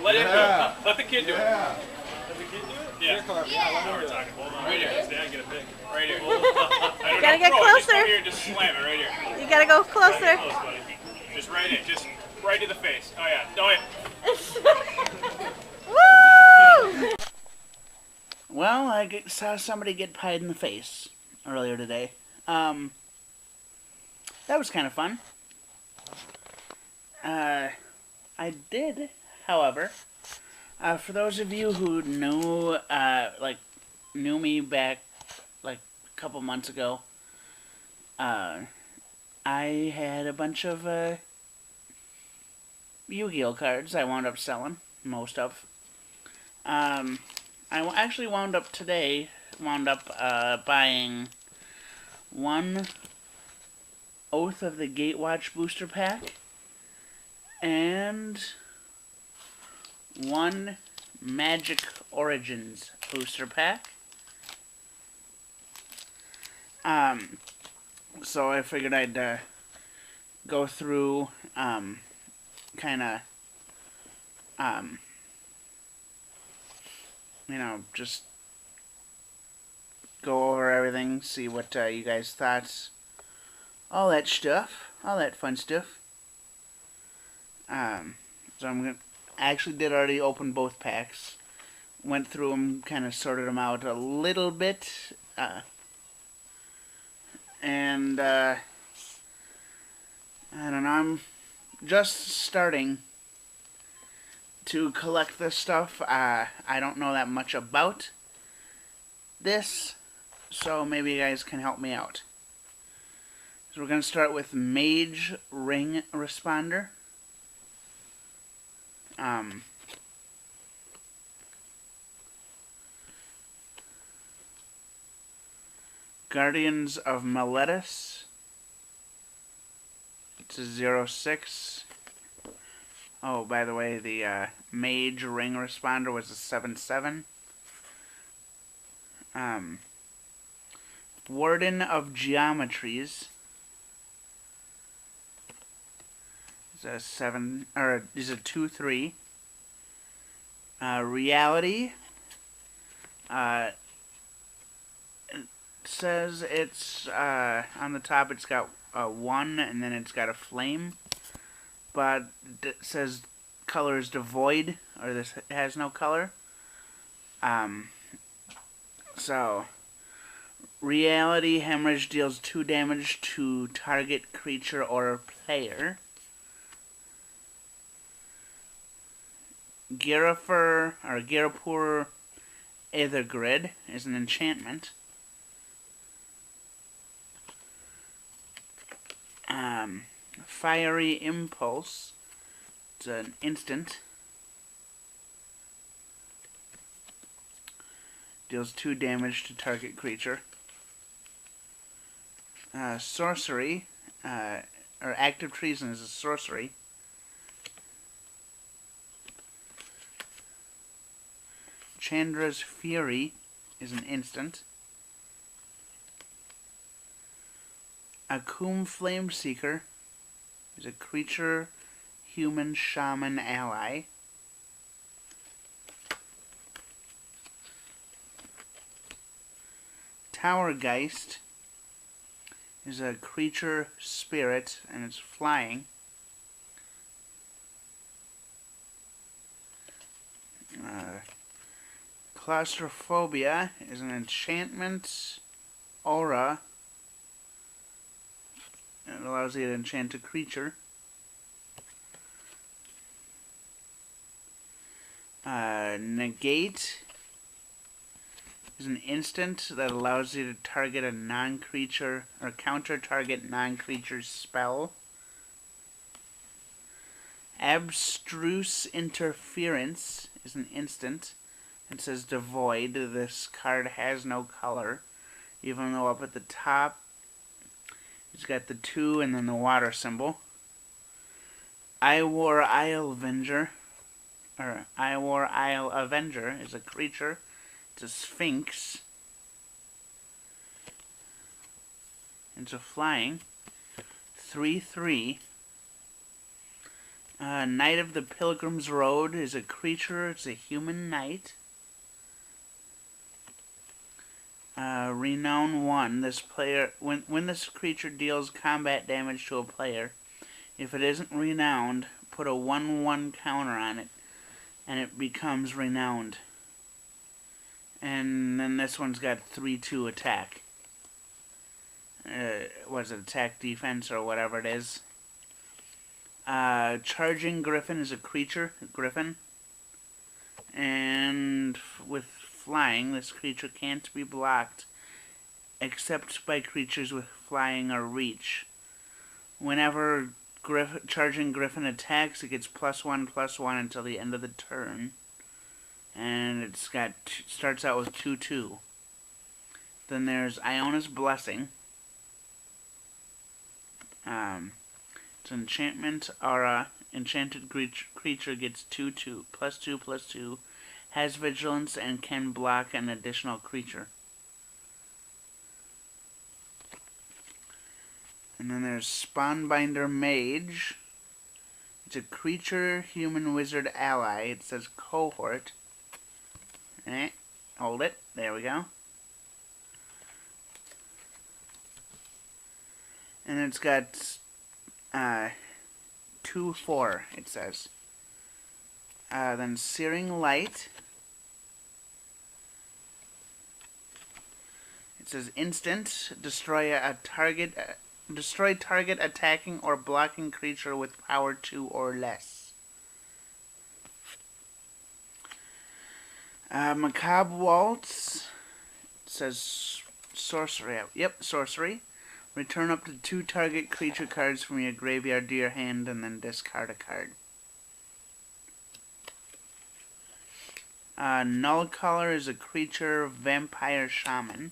Let him do it. Let the kid do it. Yeah. Let the kid do it? Yeah. Yeah. Now we're talking. Hold on. Right here. Dad, get a pick. Right here. I don't Gotta know. get Throw it. Just closer. come here and just slam it right here. You gotta go Right closer. close, buddy. Just right in. Just right to the face. Oh yeah. Oh yeah. Woo! Well, saw somebody get pied in the face earlier today. That was kind of fun. I did, however, for those of you who knew me back like a couple months ago, I had a bunch of Yu-Gi-Oh cards I wound up selling, most of. I actually wound up buying one Oath of the Gatewatch booster pack and one Magic Origins booster pack. So I figured I'd go through, just go over everything, see what you guys thought, all that stuff, all that fun stuff. So actually did already open both packs, went through them, kind of sorted them out a little bit, and I don't know, I'm just starting to collect this stuff. I don't know that much about this, so maybe you guys can help me out. So we're going to start with Mage Ring Responder. Guardians of Meletis. It's a 06. Oh, by the way, the Mage Ring Responder was a 7/7. Warden of Geometries is a 7, or is a 2/3. Reality. It says it's on the top. It's got a 1, and then it's got a flame. But it says color is devoid, or this has no color. So, Reality Hemorrhage deals 2 damage to target creature or player. Girapur Aethergrid is an enchantment. Fiery Impulse. It's an instant. Deals 2 damage to target creature. Sorcery, or Active Treason is a sorcery. Chandra's Fury is an instant. Akum Flameseeker is a creature, human, shaman, ally. Towergeist is a creature, spirit, and it's flying. Claustrophobia is an enchantment, aura. It allows you to enchant a creature. Negate is an instant that allows you to target a non-creature, or counter-target non-creature spell. Abstruse Interference is an instant. It says devoid. This card has no color, even though up at the top it's got the 2 and then the water symbol. Iwar Isle Avenger, or Iwar Isle Avenger is a creature. It's a Sphinx. It's a flying 3/3. Knight of the Pilgrim's Road is a creature. It's a human knight. Renown 1. This player, when this creature deals combat damage to a player, if it isn't renowned, put a 1/1 counter on it, and it becomes renowned. And then this one's got 3/2 attack. Was it attack, defense, or whatever it is? Charging Griffin is a creature, Griffin. And with flying, this creature can't be blocked except by creatures with flying or reach. Whenever Charging Griffin attacks, it gets +1/+1 until the end of the turn. And it's got starts out with 2/2. Then there's Iona's Blessing. It's an enchantment aura. Enchanted creature gets 2/2, +2/+2, has vigilance, and can block an additional creature. And then there's Spawnbinder Mage. It's a creature, human, wizard, ally. It says cohort. Hold it. There we go. And it's got 2/4, it says. Then Searing Light. It says instant, destroy target attacking or blocking creature with power 2 or less. Macabre Waltz. It says sorcery. Yep, sorcery. Return up to 2 target creature cards from your graveyard to your hand and then discard a card. Nullcaller is a creature, vampire shaman.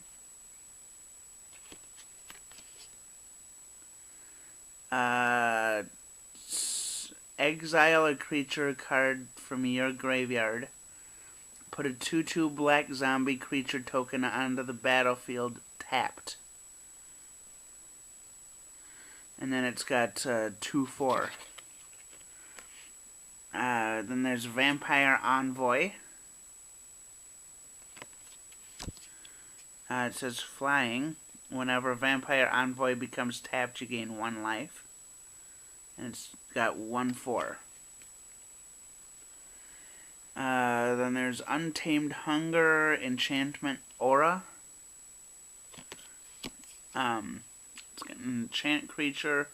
Exile a creature card from your graveyard. Put a 2/2 black zombie creature token onto the battlefield tapped. And then it's got 2/4. Then there's Vampire Envoy. It says flying. Whenever Vampire Envoy becomes tapped, you gain 1 life. And it's got 1/4. Then there's Untamed Hunger, Enchantment Aura. It's got an enchant creature.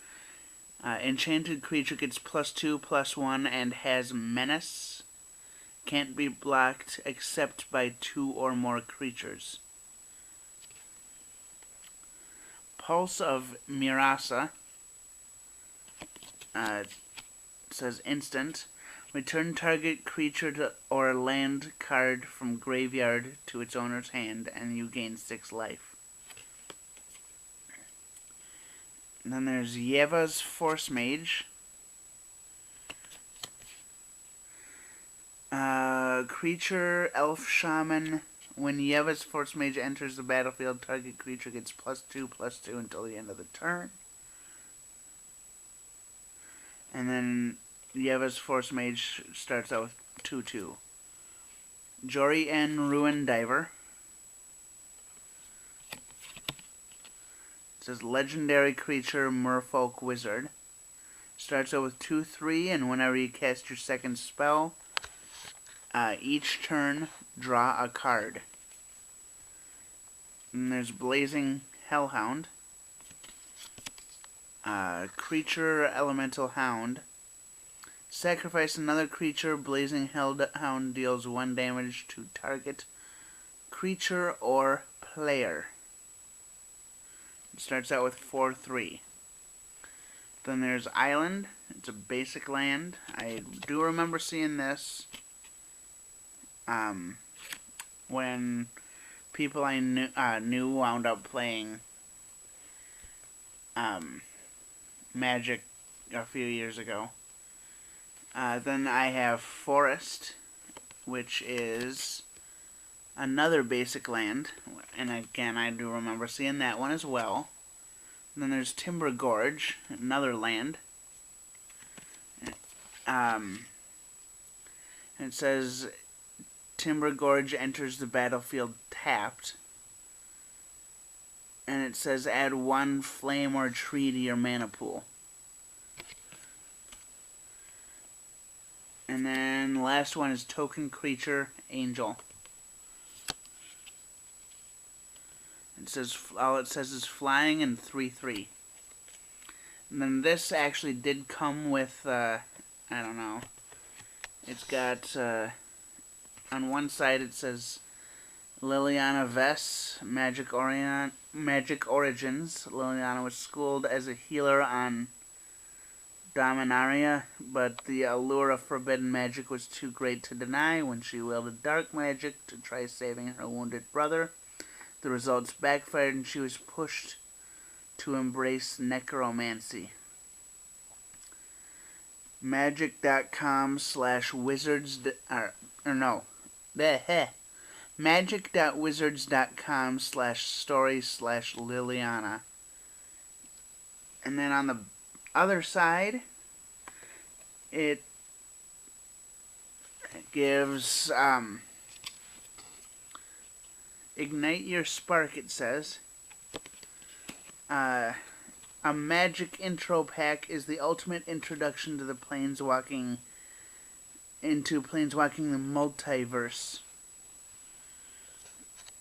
Enchanted creature gets +2/+1 and has menace. Can't be blocked except by 2 or more creatures. Pulse of Murasa. It says instant. Return target creature or land card from graveyard to its owner's hand, and you gain 6 life. And then there's Yeva's Force Mage. Creature, Elf Shaman. When Yeva's Force Mage enters the battlefield, target creature gets +2/+2 until the end of the turn. And then Yeva's Force Mage starts out with 2/2. Jori-En Ruin Diver. It says legendary creature, Merfolk Wizard. Starts out with 2/3, and whenever you cast your second spell, each turn, draw a card. And there's Blazing Hellhound. Creature, Elemental Hound. Sacrifice another creature. Blazing Hellhound deals 1 damage to target creature or player. It starts out with 4/3. Then there's Island. It's a basic land. I do remember seeing this when people I knew wound up playing Magic a few years ago. Then I have Forest, which is another basic land, and again I do remember seeing that one as well. And then there's Timber Gorge, another land. And it says Timber Gorge enters the battlefield tapped. And it says add 1 flame or tree to your mana pool. And then the last one is token creature angel. It says all it says is flying and 3/3. And then this actually did come with I don't know. It's got on one side it says Liliana Vess, Magic Origins. Liliana was schooled as a healer on Dominaria, but the allure of forbidden magic was too great to deny when she wielded dark magic to try saving her wounded brother. The results backfired and she was pushed to embrace necromancy. Magic.com/wizards magic.wizards.com/story/Liliana. And then on the other side, it gives Ignite Your Spark, it says. A magic intro pack is the ultimate introduction to the planeswalking the multiverse.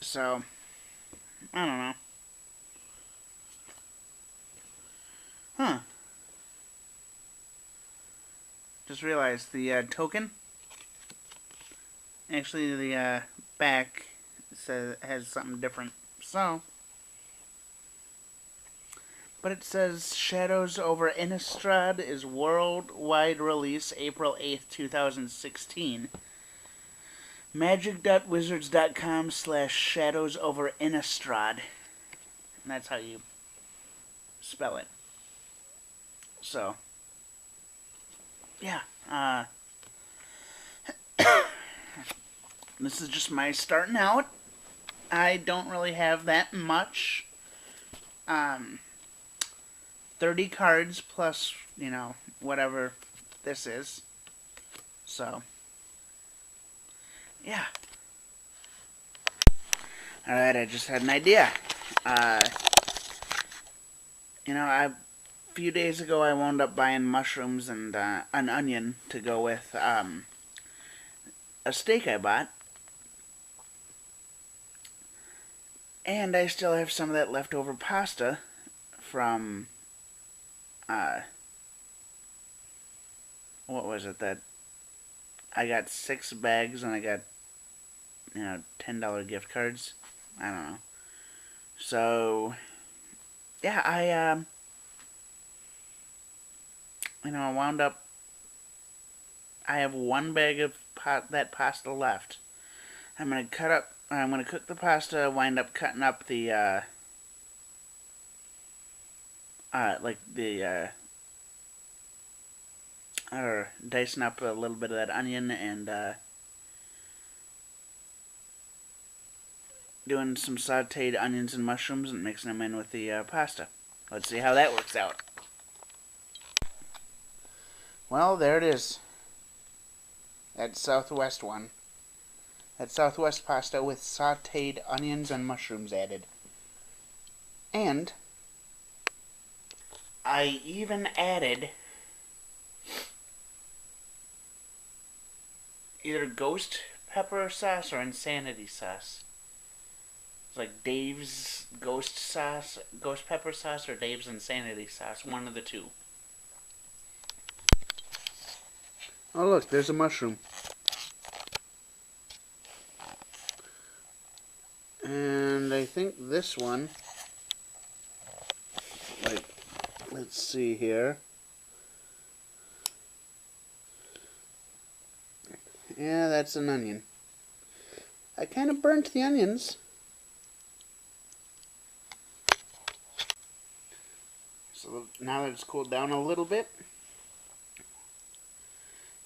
So, I don't know. Huh. Just realized the token, actually the back says has something different. So, but it says Shadows over Innistrad is worldwide release April 8th, 2016. Magic.wizards.com/Shadows over Innistrad. And that's how you spell it. So, yeah. This is just my starting out. I don't really have that much. 30 cards plus, you know, whatever this is. So, yeah. Alright, I just had an idea. You know, a few days ago I wound up buying mushrooms and an onion to go with a steak I bought. And I still have some of that leftover pasta from, what was it that, I got 6 bags and I got, you know, $10 gift cards. I don't know. So, yeah, I wound up, I have 1 bag of that pasta left. I'm going to cook the pasta, wind up cutting up the, or dicing up a little bit of that onion and, doing some sauteed onions and mushrooms and mixing them in with the pasta. Let's see how that works out. Well, there it is. That Southwest one. That Southwest pasta with sauteed onions and mushrooms added. And I even added either ghost pepper sauce or insanity sauce. It's like Dave's ghost pepper sauce or Dave's insanity sauce, one of the two. Oh look, there's a mushroom. And I think this one, like, let's see here. Yeah, that's an onion. I kind of burnt the onions. So now that it's cooled down a little bit,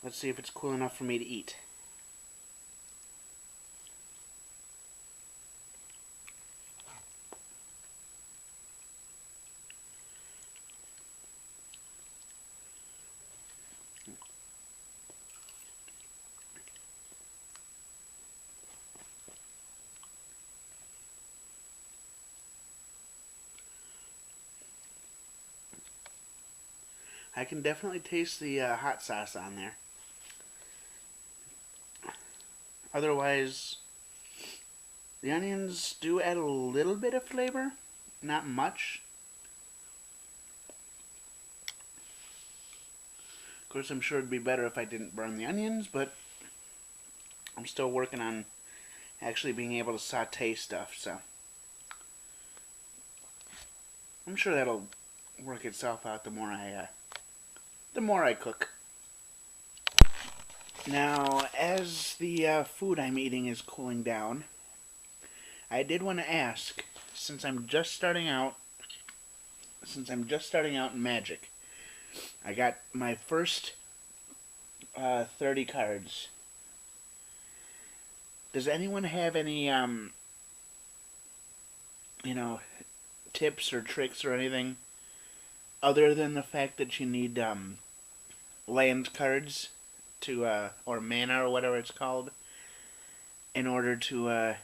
let's see if it's cool enough for me to eat. I can definitely taste the hot sauce on there. Otherwise, the onions do add a little bit of flavor, not much. Of course, I'm sure it'd be better if I didn't burn the onions, but I'm still working on actually being able to saute stuff, so I'm sure that'll work itself out the more I cook. Now, as the food I'm eating is cooling down, I did want to ask, since I'm just starting out in Magic, I got my first 30 cards. Does anyone have any, tips or tricks or anything, other than the fact that you need land cards to, or mana or whatever it's called, in order to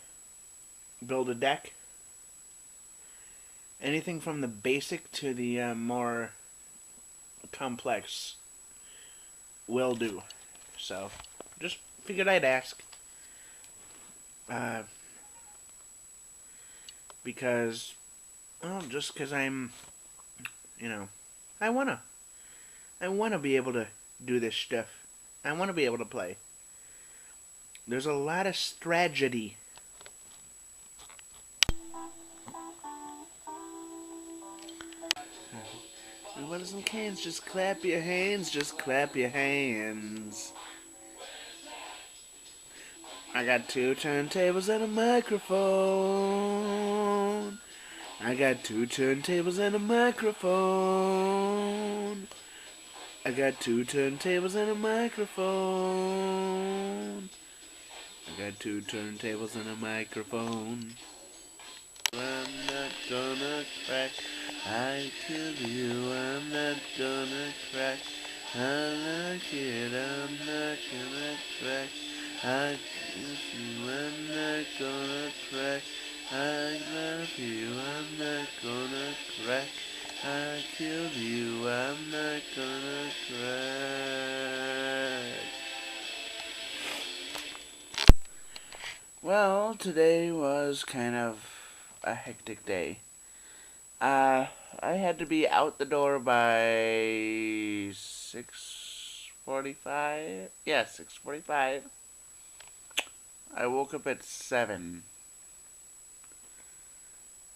build a deck? Anything from the basic to the more complex will do. So, just figured I'd ask. Because, well, just because I'm, I wanna be able to do this stuff. I wanna be able to play. There's a lot of strategy. What are some cans? Just clap your hands, just clap your hands. I got 2 turntables and a microphone. I got 2 turntables and a microphone. I got 2 turntables and a microphone. I got 2 turntables and a microphone. I'm not gonna crack. I kill you. I'm not gonna crack. I'm not kid. I'm not gonna crack. I kill you. I'm not gonna crack. I love you. I'm not gonna crack. I killed you. I'm not gonna crack. Well, today was kind of a hectic day. I had to be out the door by 6:45. Yeah, 6:45. I woke up at 7.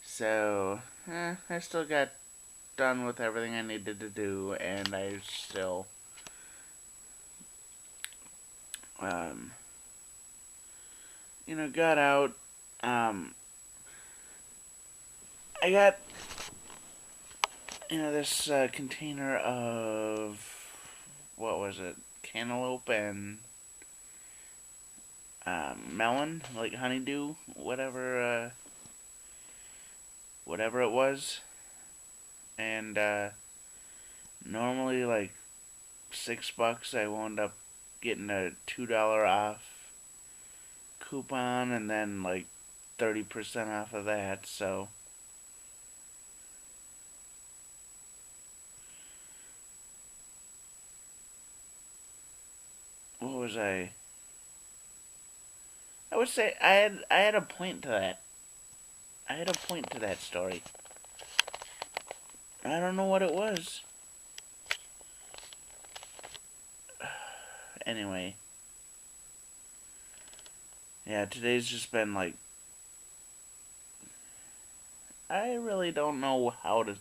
So, I still got done with everything I needed to do, and I still, got out. I got, this container of, what was it, cantaloupe and melon, like honeydew, whatever it was. And normally like $6, I wound up getting a $2 off coupon, and then like 30% off of that. So what was I would say I had a point to that. I had a point to that story. I don't know what it was. Anyway. Yeah, today's just been like, I really don't know how to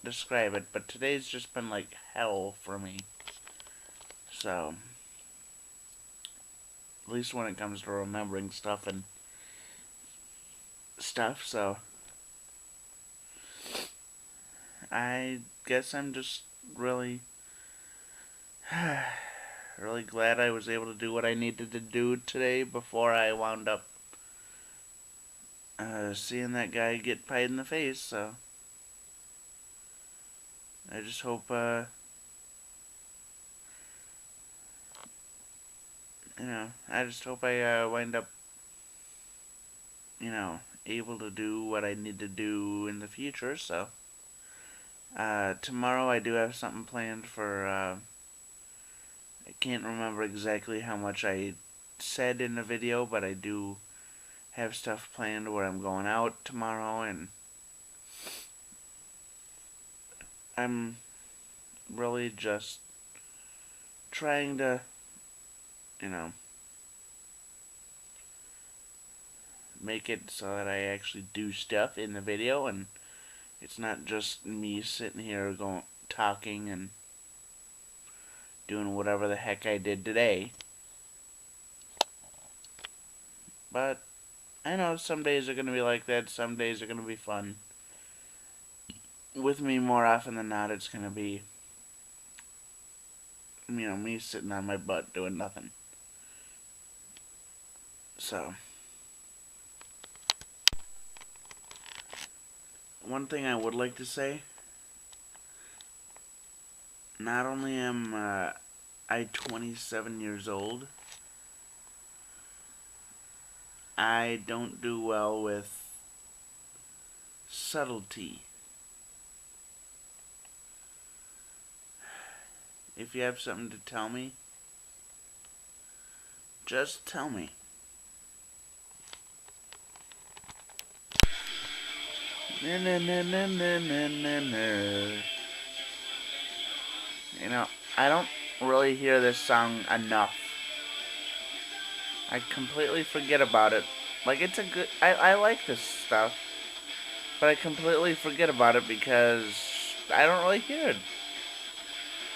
describe it, but today's just been like hell for me. So, at least when it comes to remembering stuff and stuff, so I guess I'm just really really glad I was able to do what I needed to do today before I wound up seeing that guy get pied in the face. So I just hope I just hope I wind up able to do what I need to do in the future. So Tomorrow I do have something planned for, I can't remember exactly how much I said in the video, but I do have stuff planned where I'm going out tomorrow, and I'm really just trying to, you know, make it so that I actually do stuff in the video, and it's not just me sitting here talking and doing whatever the heck I did today. But I know some days are going to be like that, some days are going to be fun. With me, more often than not, it's going to be, me sitting on my butt doing nothing. So, one thing I would like to say, not only am I 27 years old, I don't do well with subtlety. If you have something to tell me, just tell me. You know, I don't really hear this song enough. I completely forget about it. Like, it's a good... I like this stuff. But I completely forget about it because I don't really hear it.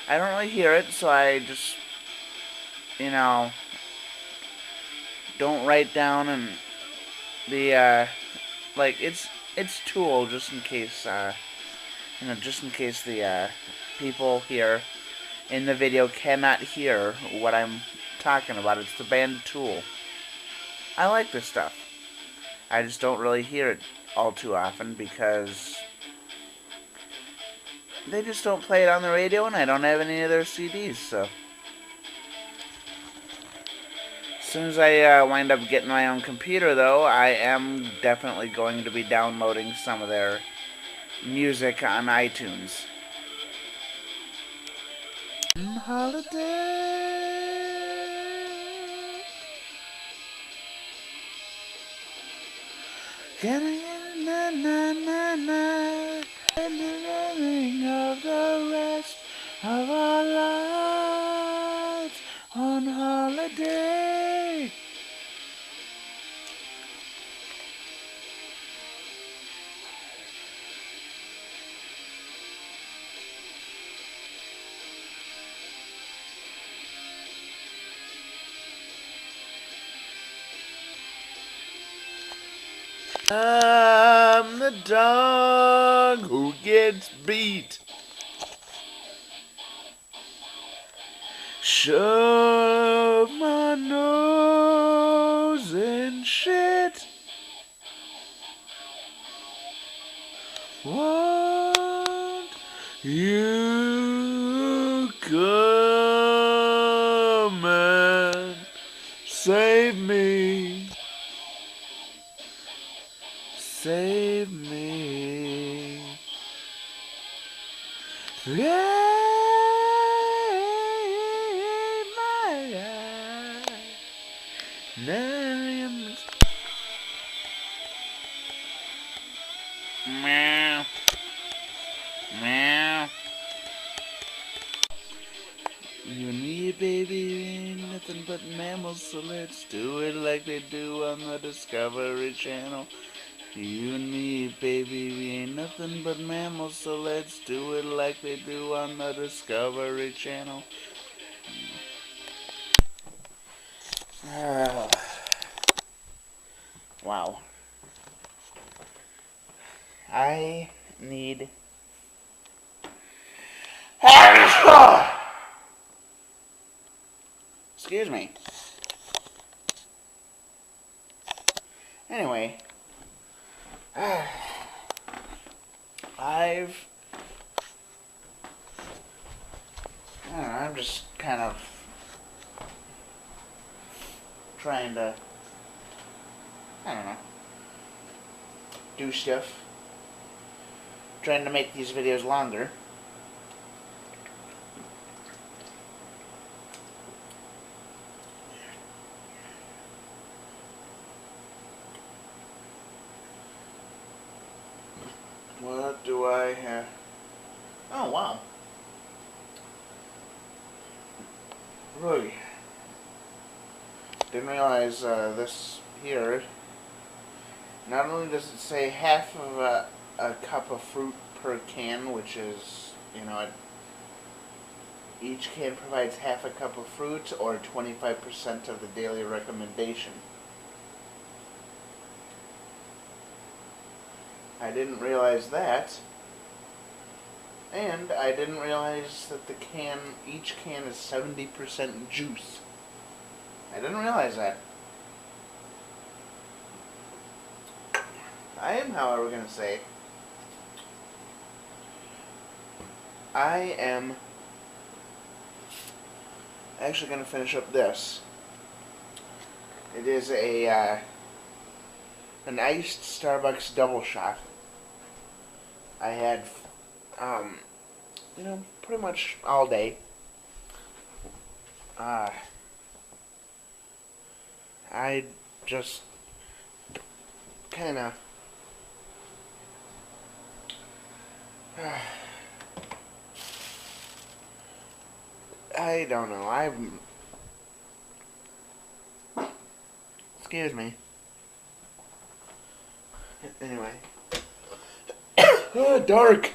I don't really hear it, so I just, don't write down and like, it's Tool, just in case, just in case the, people here in the video cannot hear what I'm talking about. It's the band Tool. I like this stuff. I just don't really hear it all too often because they just don't play it on the radio, and I don't have any of their CDs, so. As soon as I wind up getting my own computer, though, I am definitely going to be downloading some of their music on iTunes. Holiday. Getting na na na na, and the ending of the rest of our lives on holiday. I'm the dog who gets beat. Shove my nose in shit. Won't you come and save me? Save me. Yeah. Meow. Meow. You and me, baby, ain't nothing but mammals, so let's do it like they do on the Discovery Channel. You and me, baby, we ain't nothing but mammals, so let's do it like they do on the Discovery Channel. Wow. I need... Excuse me. Anyway, I'm just kind of trying to, do stuff. trying to make these videos longer. What do I have? Oh, wow. Really? Didn't realize this here. Not only does it say half of a cup of fruit per can, which is, you know, each can provides half a cup of fruit or 25% of the daily recommendation. I didn't realize that. And I didn't realize that each can is 70% juice. I didn't realize that. I am, however, going to say, I am actually going to finish up this. It is an iced Starbucks double shot. I had, you know, pretty much all day. I just kind of I don't know. Excuse me. Anyway. Oh, dark.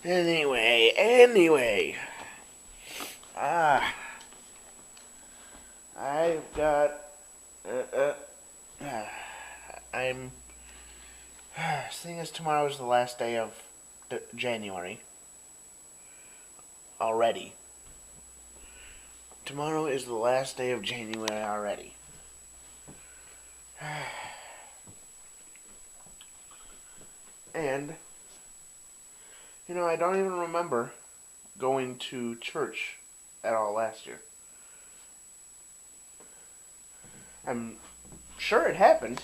Anyway. I've got, seeing as tomorrow is the last day of January, already. Tomorrow is the last day of January already. And, you know, I don't even remember going to church at all last year. I'm sure it happened.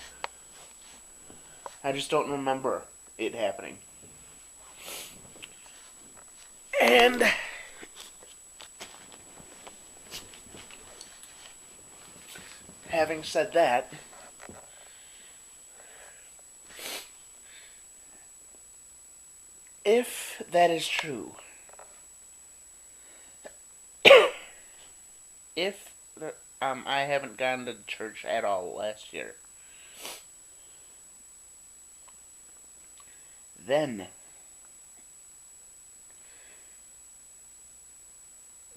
I just don't remember it happening. And having said that, if that is true, if I haven't gone to church at all last year, then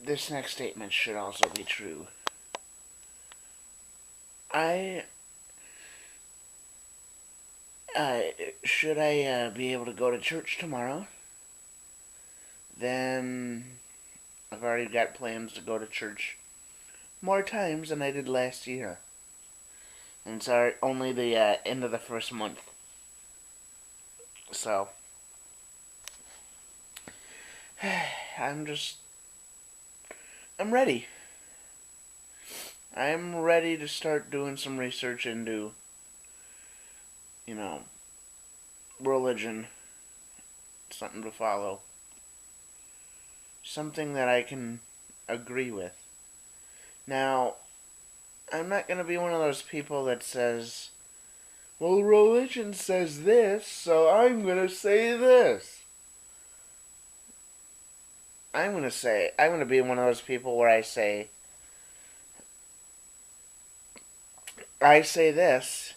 this next statement should also be true. Should I be able to go to church tomorrow, then I've already got plans to go to church more times than I did last year. And it's only the end of the first month. So, I'm ready. I'm ready to start doing some research into, you know, religion, something to follow, something that I can agree with. Now, I'm not going to be one of those people that says, well, religion says this, so I'm going to say this. I'm going to be one of those people where I say this,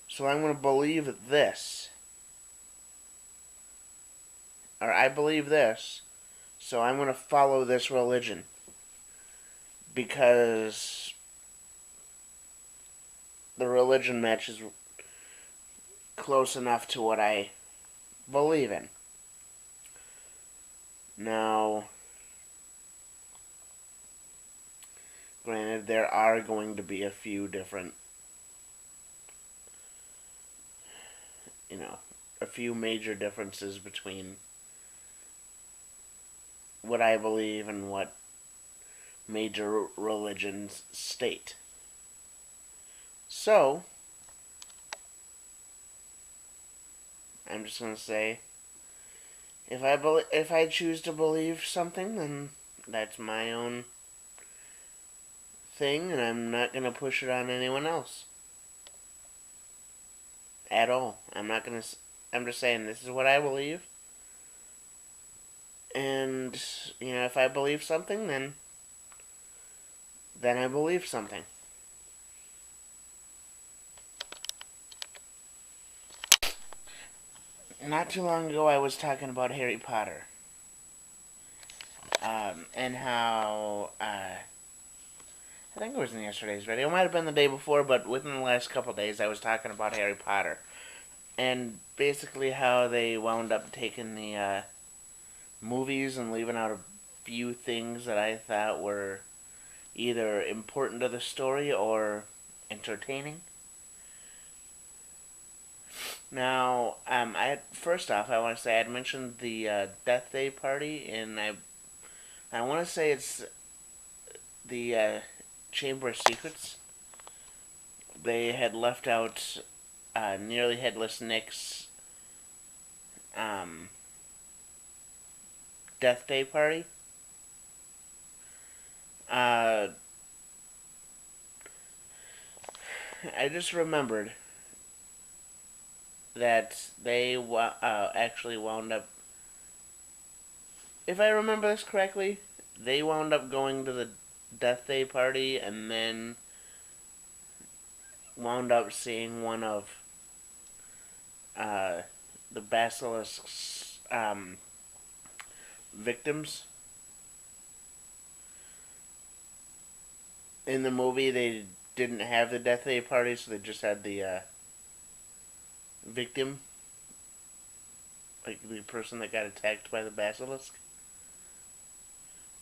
so I'm going to believe this. Or I believe this, so I'm going to follow this religion. Because the religion matches close enough to what I believe in. Now, granted, there are going to be a few different, you know, a few major differences between what I believe and what major religions state. So, I'm just going to say, if I choose to believe something, then that's my own thing, and I'm not going to push it on anyone else. At all. I'm not going to... I'm just saying, this is what I believe. And, if I believe something, then I believe something. Not too long ago, I was talking about Harry Potter. And how, I think it was in yesterday's video. It might have been the day before, but within the last couple days, I was talking about Harry Potter. And basically how they wound up taking the, movies and leaving out a few things that I thought were either important to the story or entertaining. Now, first off, I want to say I'd mentioned the Death Day party, and I want to say it's the Chamber of Secrets. They had left out Nearly Headless Nick's Death Day party. I just remembered that they actually wound up, if I remember this correctly, they wound up going to the Death Day party and then wound up seeing one of the Basilisk's victims. In the movie, they didn't have the Death Day party, so they just had the victim, like the person that got attacked by the basilisk.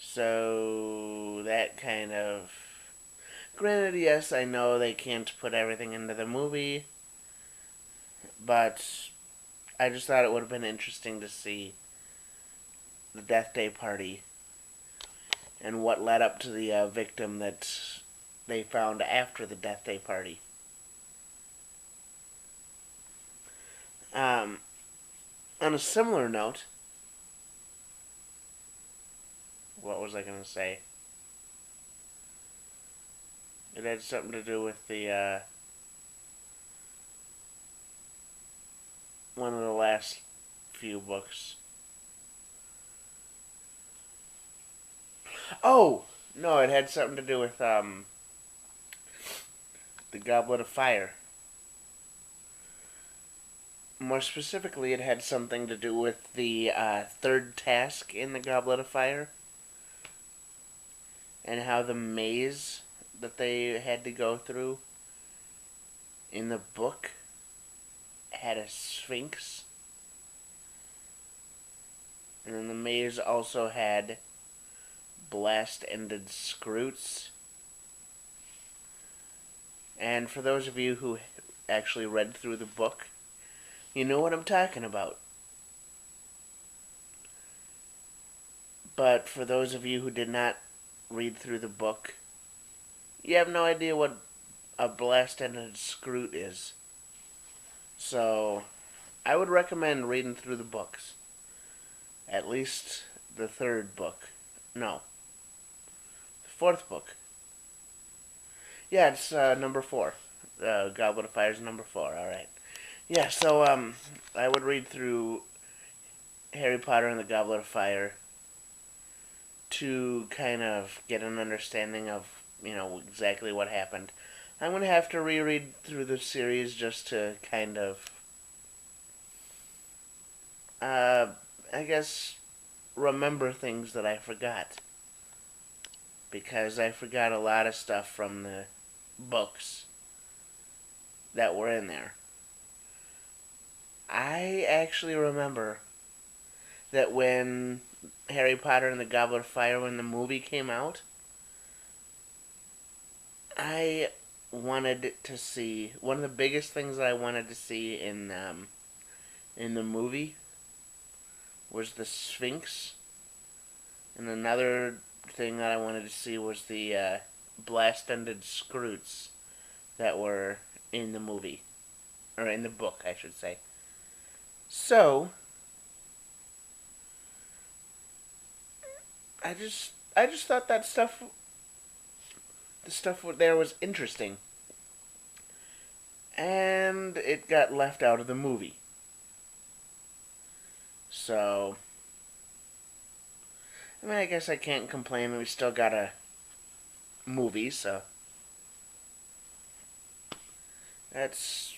So that kind of, granted, yes, I know they can't put everything into the movie, but I just thought it would have been interesting to see the Death Day party and what led up to the victim that they found after the Death Day party. On a similar note, what was I going to say? It had something to do with the, one of the last few books. Oh! No, it had something to do with, the Goblet of Fire. More specifically, it had something to do with the third task in the Goblet of Fire. And how the maze that they had to go through in the book had a sphinx. And then the maze also had blast-ended scroots. And for those of you who actually read through the book, you know what I'm talking about. But for those of you who did not read through the book, you have no idea what a blast-ended scroot is. So, I would recommend reading through the books. At least the third book. No. The fourth book. Yeah, it's number 4. Goblet of Fire is number 4, alright. Yeah, so I would read through Harry Potter and the Goblet of Fire to kind of get an understanding of, exactly what happened. I'm going to have to reread through the series just to kind of, I guess, remember things that I forgot. Because I forgot a lot of stuff from the books that were in there. I actually remember that when Harry Potter and the Goblet of Fire, when the movie came out, I wanted to see, one of the biggest things that I wanted to see in the movie was the Sphinx. And another thing that I wanted to see was the blast-ended scroots that were in the movie. Or in the book, I should say. So, I just thought that the stuff there was interesting. And it got left out of the movie. So, I mean, I guess I can't complain. We still got a movie, so that's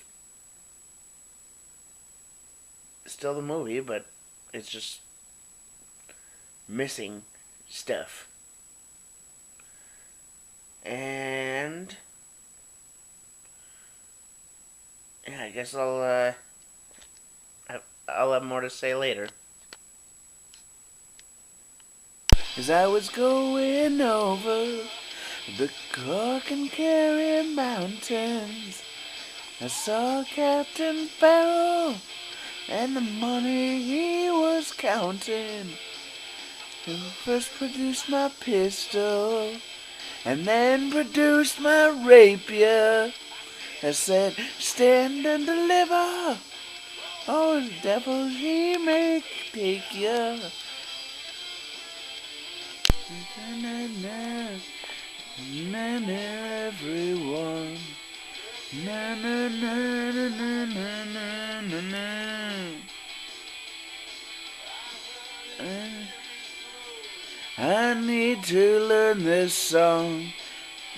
still the movie, but it's just missing stuff. And yeah, I guess I'll have more to say later. As I was going over the Cork and Kerry mountains, I saw Captain Farrell and the money he was counting. Who first produced my pistol and then produced my rapier. I said, stand and deliver, or the devil he may take ya. Na na everyone. Na na na na na na na na. I need to learn this song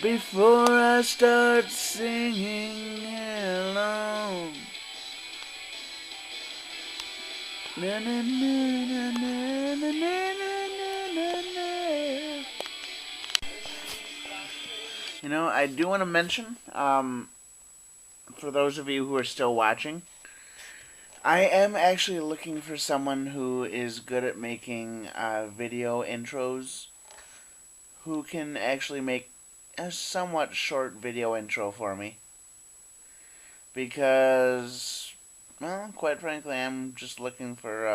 before I start singing along. Na na na na na na na na. You know, I do want to mention, for those of you who are still watching, I am actually looking for someone who is good at making video intros, who can actually make a somewhat short video intro for me. Because, well, quite frankly, I'm just looking for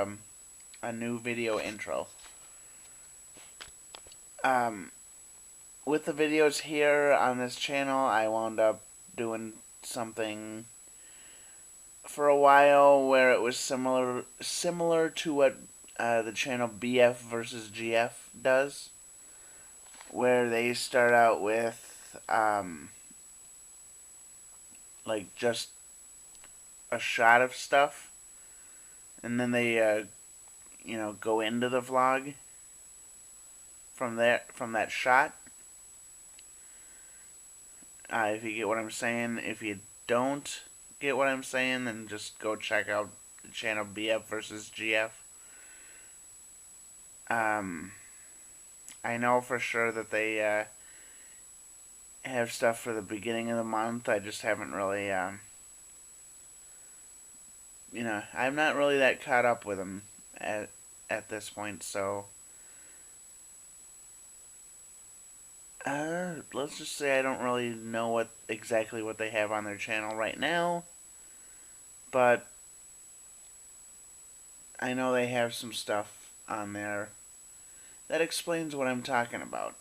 a new video intro. With the videos here on this channel, I wound up doing something for a while where it was similar to what the channel BF versus GF does, where they start out with like just a shot of stuff, and then they you know, go into the vlog from that shot. If you get what I'm saying. If you don't get what I'm saying, then just go check out the channel BF versus GF. I know for sure that they have stuff for the beginning of the month. I just haven't really, you know, I'm not really that caught up with them at this point, so let's just say I don't really know exactly what they have on their channel right now, but I know they have some stuff on there that explains what I'm talking about.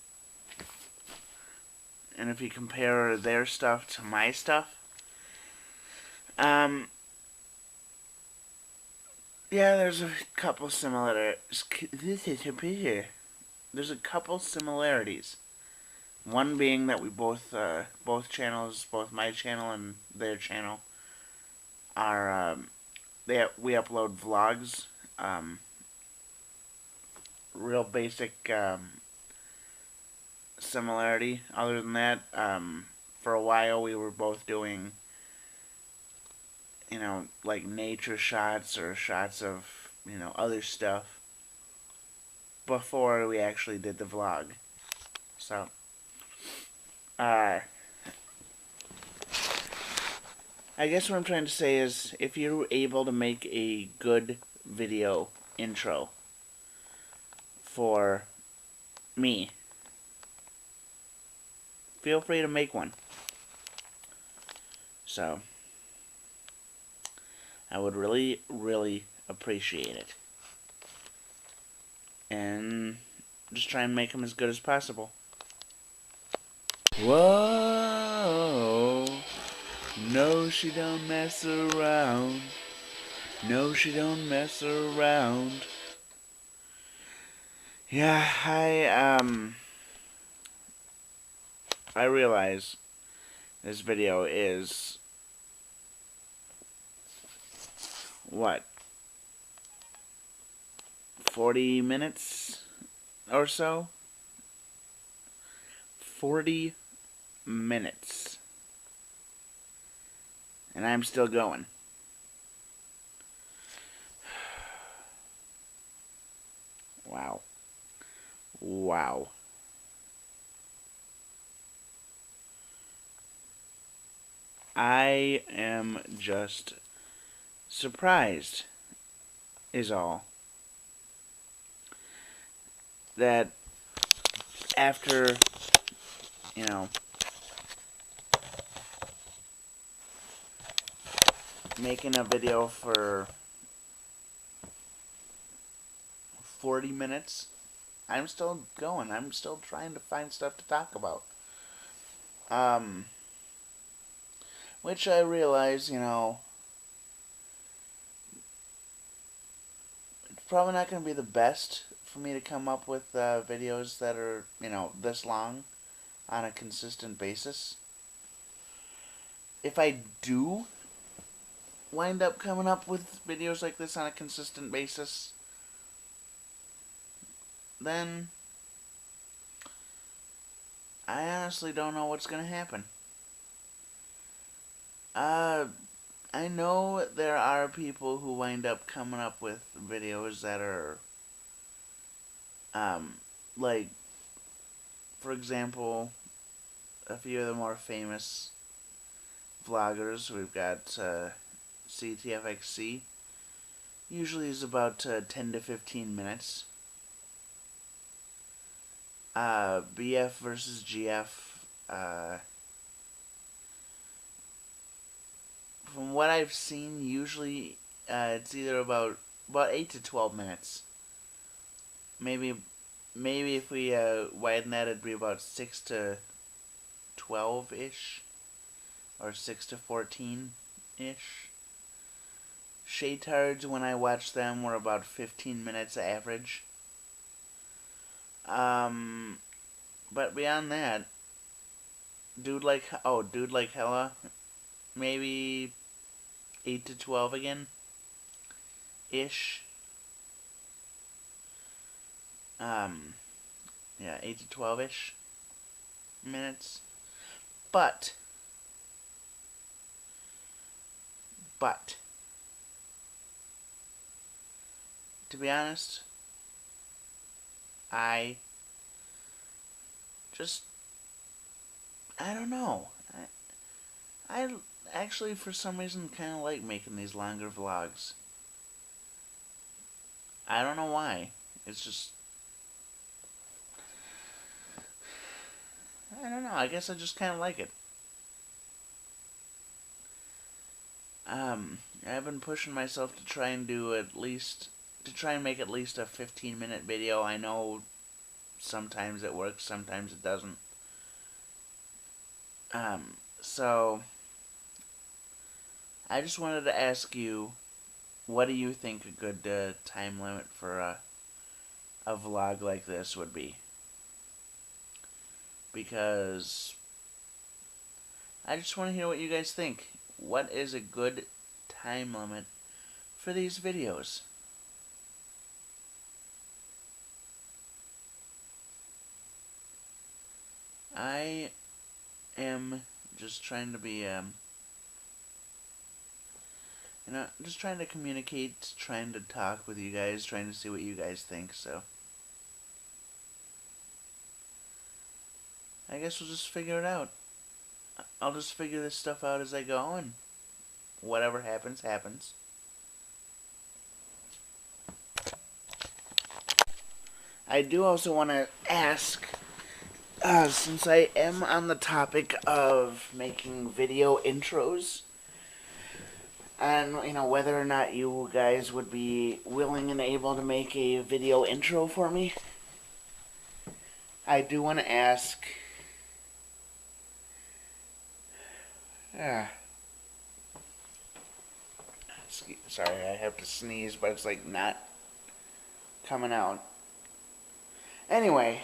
And if you compare their stuff to my stuff, yeah, there's a couple similarities. There's a couple similarities. One being that we both channels, both my channel and their channel, are we upload vlogs. Real basic similarity. Other than that, for a while we were both doing, you know, like nature shots or shots of, you know, other stuff before we actually did the vlog. So, I guess what I'm trying to say is, if you're able to make a good video intro for me, feel free to make one. So, I would really, really appreciate it. And just try and make them as good as possible. Whoa. No, she don't mess around. No, she don't mess around. Yeah, I realize this video is, what, 40 minutes or so? 40 minutes. And I'm still going. Wow. Wow. I am just surprised, is all. That after, you know, making a video for 40 minutes, I'm still going. I'm still trying to find stuff to talk about. Which I realize, you know, it's probably not going to be the best for me to come up with videos that are, you know, this long on a consistent basis. If I do wind up coming up with videos like this on a consistent basis, then I honestly don't know what's going to happen. I know there are people who wind up coming up with videos that are, like, for example, a few of the more famous vloggers. We've got CTFXC. Usually is about 10 to 15 minutes. BF versus GF. From what I've seen, usually it's either about 8 to 12 minutes. Maybe if we widen that, it'd be about 6 to 12-ish. Or 6 to 14-ish. Shaytards, when I watched them, were about 15 minutes average. But beyond that, Dude Like Hella, maybe 8 to 12 again, ish. Yeah, 8 to 12-ish minutes. But to be honest, I don't know. I actually, for some reason, kind of like making these longer vlogs. I don't know why. It's just, I don't know. I guess I just kind of like it. I've been pushing myself to try and make at least a 15-minute video. I know sometimes it works, sometimes it doesn't. So I just wanted to ask you, what do you think a good time limit for a vlog like this would be? Because I just want to hear what you guys think. What is a good time limit for these videos? I am just trying to be, just trying to communicate, trying to talk with you guys, trying to see what you guys think, so I guess we'll just figure it out. I'll just figure this stuff out as I go, and whatever happens, happens. I do also want to ask, since I am on the topic of making video intros, and, whether or not you guys would be willing and able to make a video intro for me, I do want to ask, Sorry, I have to sneeze, but it's like not coming out. Anyway,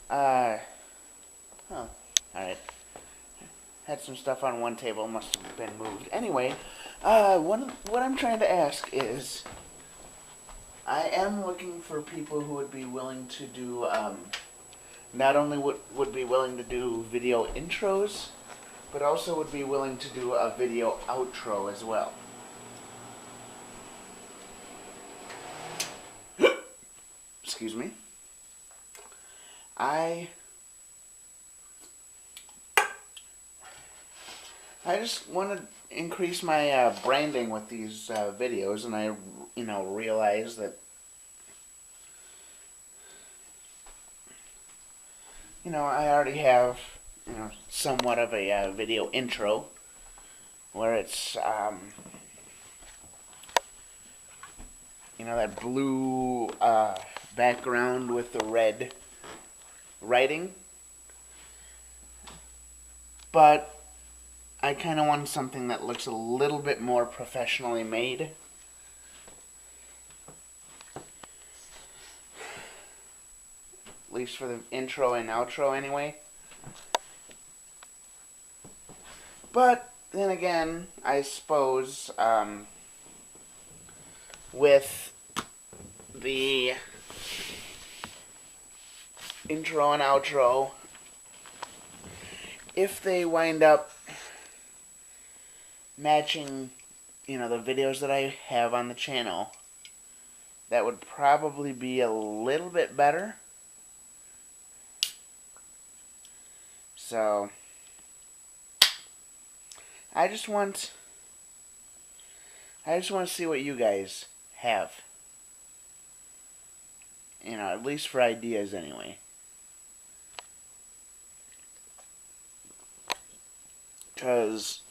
huh, alright. Had some stuff on one table, must have been moved. Anyway, what I'm trying to ask is, I am looking for people who would be willing to do, not only would be willing to do video intros, but also would be willing to do a video outro as well. Excuse me. I just want to increase my branding with these videos, and I, realize that, I already have, somewhat of a video intro, where it's, that blue background with the red writing, but I kind of want something that looks a little bit more professionally made. At least for the intro and outro anyway. But then again, I suppose with the intro and outro, if they wind up matching, the videos that I have on the channel, that would probably be a little bit better. So, I just want to see what you guys have. At least for ideas anyway. Because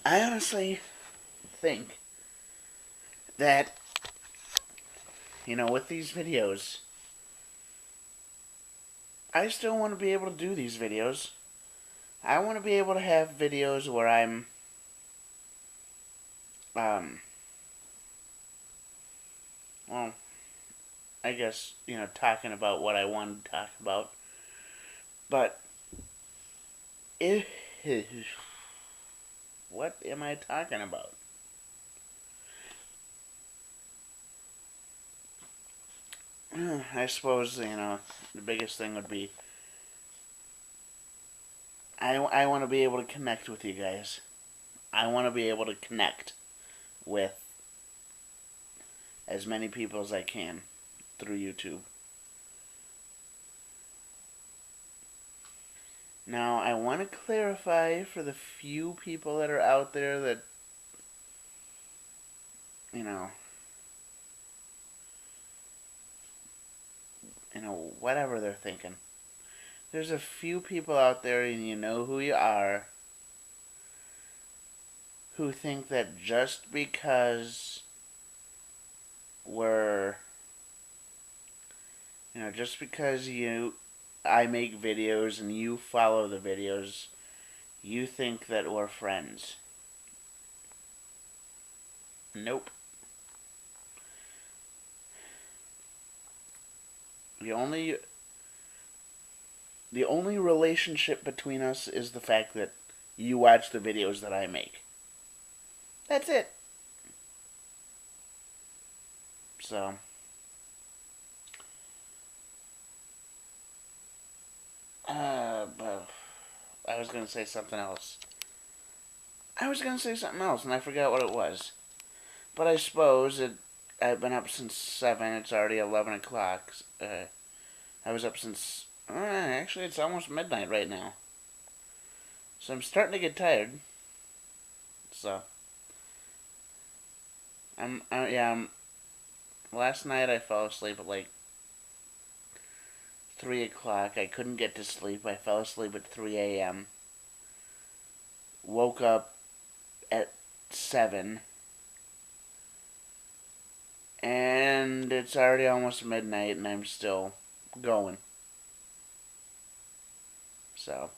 I honestly think that, with these videos, I still want to be able to do these videos. I want to be able to have videos where I'm, well, I guess, talking about what I want to talk about. But, what am I talking about? I suppose, the biggest thing would be, I want to be able to connect with you guys. I want to be able to connect with as many people as I can through YouTube. Now, I want to clarify for the few people that are out there that, whatever they're thinking. There's a few people out there, and you know who you are, who think that just because we're, just because I make videos and you follow the videos, you think that we're friends. Nope. The only relationship between us is the fact that you watch the videos that I make. That's it. So, but I was going to say something else. And I forgot what it was. But I suppose I've been up since 7. It's already 11 o'clock. I was up since, actually it's almost midnight right now. So I'm starting to get tired. So, last night I fell asleep at like 3 o'clock. I couldn't get to sleep. I fell asleep at 3 a.m. Woke up at 7. And it's already almost midnight and I'm still going. So,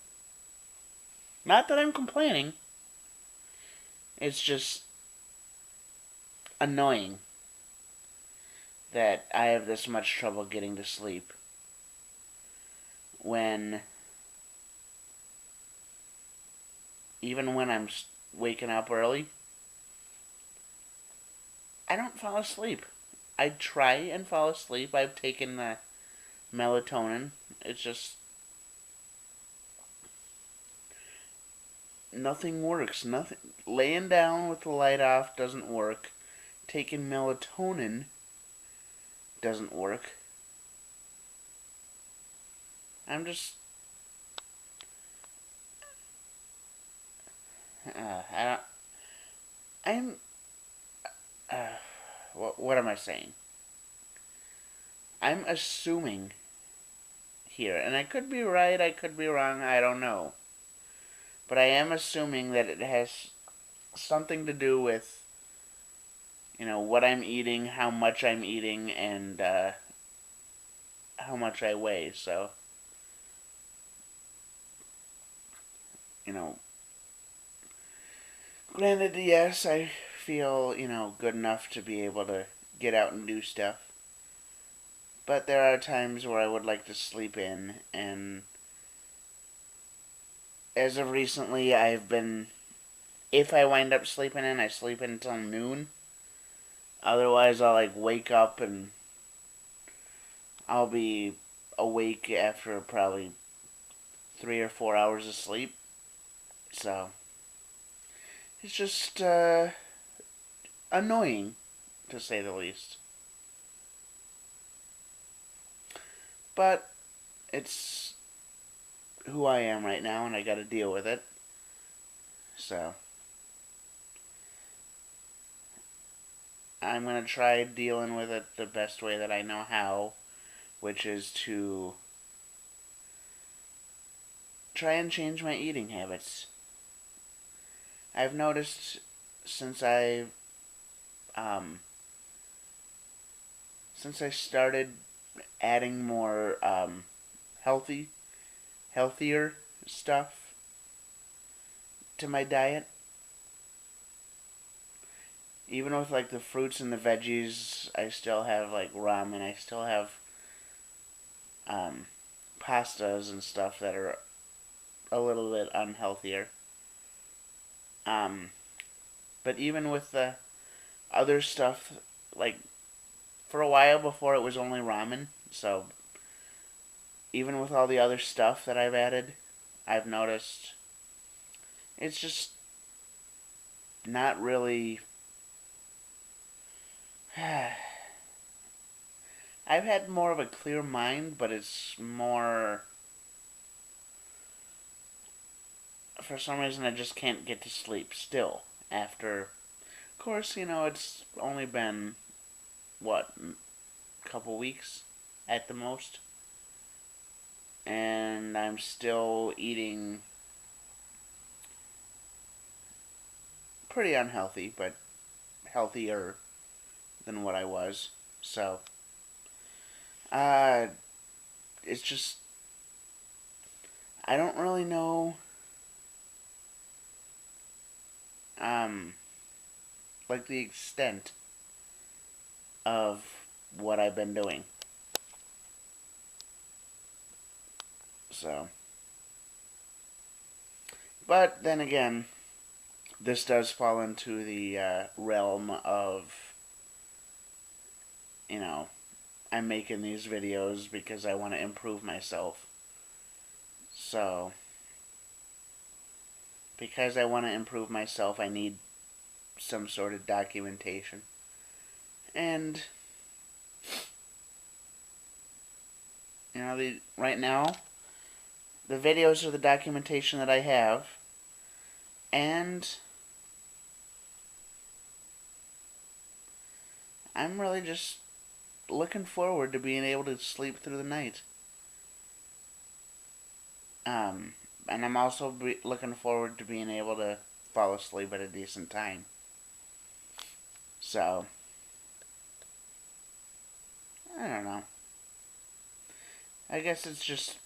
not that I'm complaining. It's just annoying that I have this much trouble getting to sleep when, even when I'm waking up early, I don't fall asleep. I try and fall asleep. I've taken the melatonin. It's just nothing works. Nothing. Laying down with the light off doesn't work. Taking melatonin doesn't work. I'm just I don't. I'm. What am I saying? I'm assuming here, and I could be right, I could be wrong, I don't know. But I am assuming that it has something to do with, what I'm eating, how much I'm eating, and how much I weigh. So, you know, granted, yes, I feel, good enough to be able to get out and do stuff. But there are times where I would like to sleep in, and as of recently, if I wind up sleeping in, I sleep until noon. Otherwise, I'll, wake up and I'll be awake after probably 3 or 4 hours of sleep. So, it's just, annoying, to say the least. But, it's who I am right now, and I gotta deal with it. So, I'm gonna try dealing with it the best way that I know how, which is to try and change my eating habits. I've noticed since since I started adding more healthier stuff to my diet, even with the fruits and the veggies, I still have ramen. I still have pastas and stuff that are a little bit unhealthier. But even with the other stuff, for a while before it was only ramen, so even with all the other stuff that I've added, I've noticed it's just not really. I've had more of a clear mind, but it's more. For some reason, I just can't get to sleep still. After. Of course, it's only been, what, a couple weeks at the most. And I'm still eating pretty unhealthy, but healthier than what I was. So, it's just, I don't really know, the extent of what I've been doing. So, but then again, this does fall into the realm of, I'm making these videos because I want to improve myself. So, because I want to improve myself, I need some sort of documentation. And, right now, the videos are the documentation that I have. And I'm really just looking forward to being able to sleep through the night. And I'm also looking forward to being able to fall asleep at a decent time. So, I don't know. I guess it's just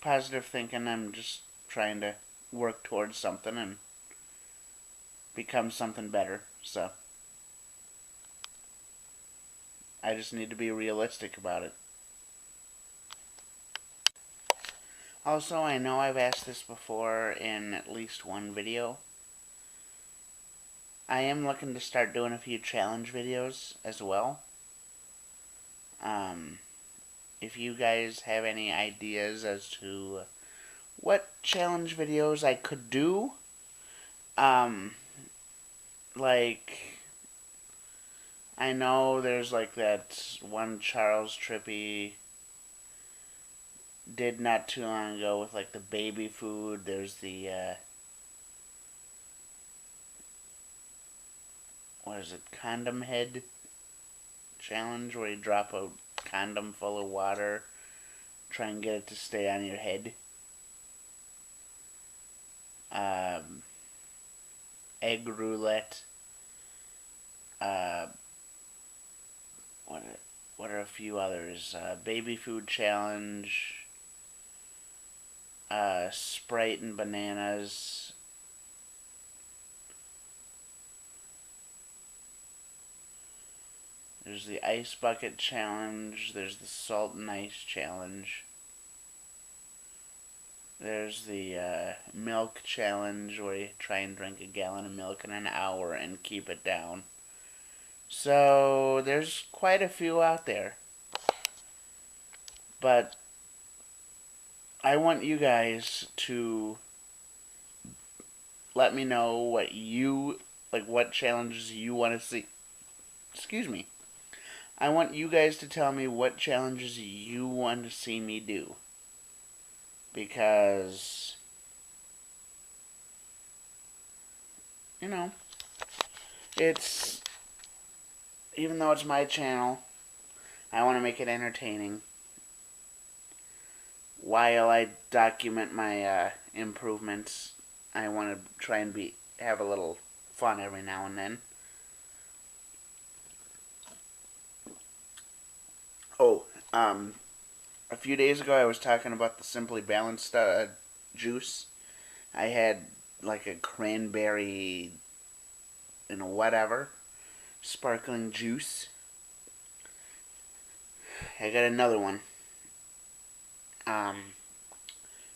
positive thinking. I'm just trying to work towards something and become something better. So I just need to be realistic about it. Also, I know I've asked this before in at least one video. I am looking to start doing a few challenge videos as well. If you guys have any ideas as to what challenge videos I could do, like, I know there's like that one Charles Trippy did not too long ago with like the baby food. There's the, what is it, condom head challenge, where you drop a condom full of water, try and get it to stay on your head. Egg roulette. What are a few others? Baby food challenge. Sprite and bananas. There's the ice bucket challenge. There's the salt and ice challenge. There's the milk challenge, where you try and drink a gallon of milk in an hour and keep it down. So there's quite a few out there. But I want you guys to let me know what what challenges you want to see. Excuse me. I want you guys to tell me what challenges you want to see me do. Because, you know, even though it's my channel, I want to make it entertaining while I document my improvements. I want to try and have a little fun every now and then. Oh, a few days ago I was talking about the Simply Balanced juice. I had like a cranberry and whatever sparkling juice. I got another one.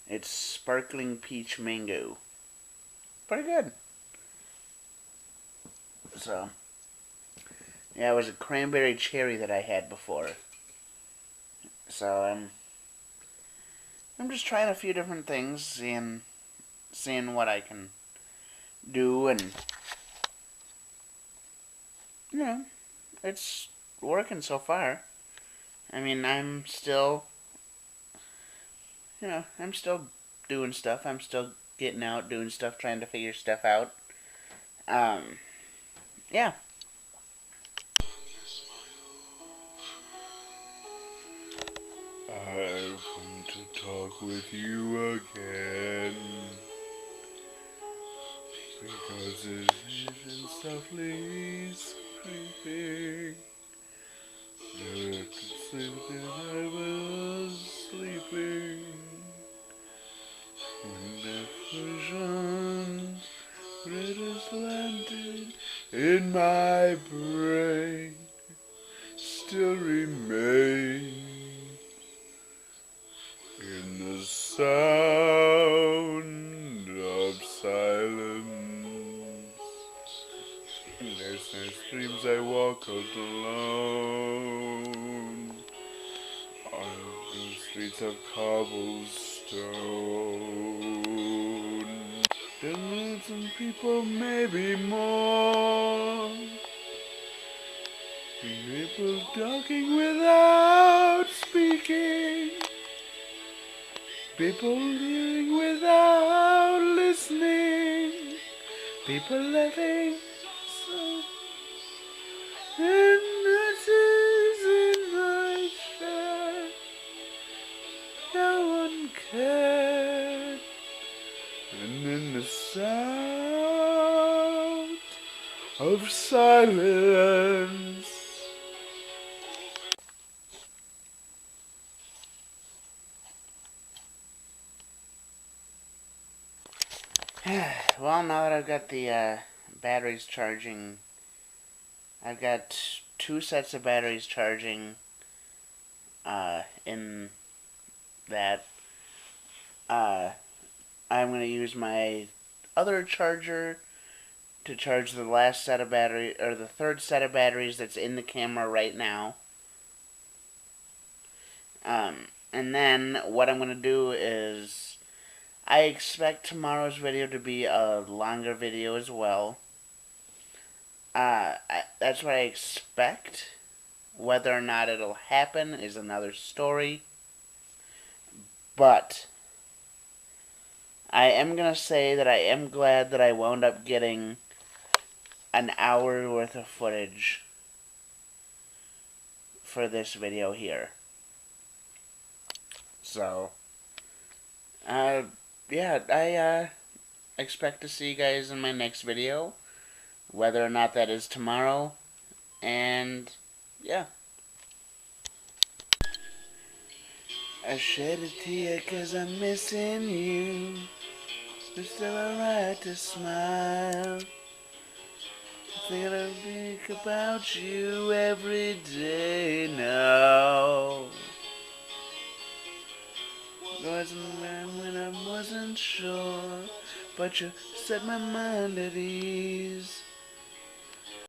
It's sparkling peach mango. Pretty good. So, yeah, it was a cranberry cherry that I had before. So I'm just trying a few different things, seeing what I can do, and you know, it's working so far. I mean, I'm still doing stuff. I'm still getting out, doing stuff, trying to figure stuff out. Yeah. I want to talk with you again, because his vision softly creeping. I could sleep when I was sleeping, when the visions red as landed in my brain still remain. In the sound of silence, in those night streams I walk out alone, on the streets of cobblestone. Millions of people, maybe more, people talking without speaking, people hearing without listening, people living so, and this is in my share. No one cared, and in the sound of silence, Well, now that I've got the batteries charging, I've got 2 sets of batteries charging in that. I'm going to use my other charger to charge the last set of battery, or the third set of batteries that's in the camera right now. And then what I'm going to do is, I expect tomorrow's video to be a longer video as well. That's what I expect. Whether or not it'll happen is another story. But I am going to say that I am glad that I wound up getting an hour worth of footage for this video here. So, yeah, I expect to see you guys in my next video, whether or not that is tomorrow, and yeah. I shed a tear 'cause I'm missing you. It's still alright to smile. I think about you every day now. Wasn't when I wasn't sure, but you set my mind at ease.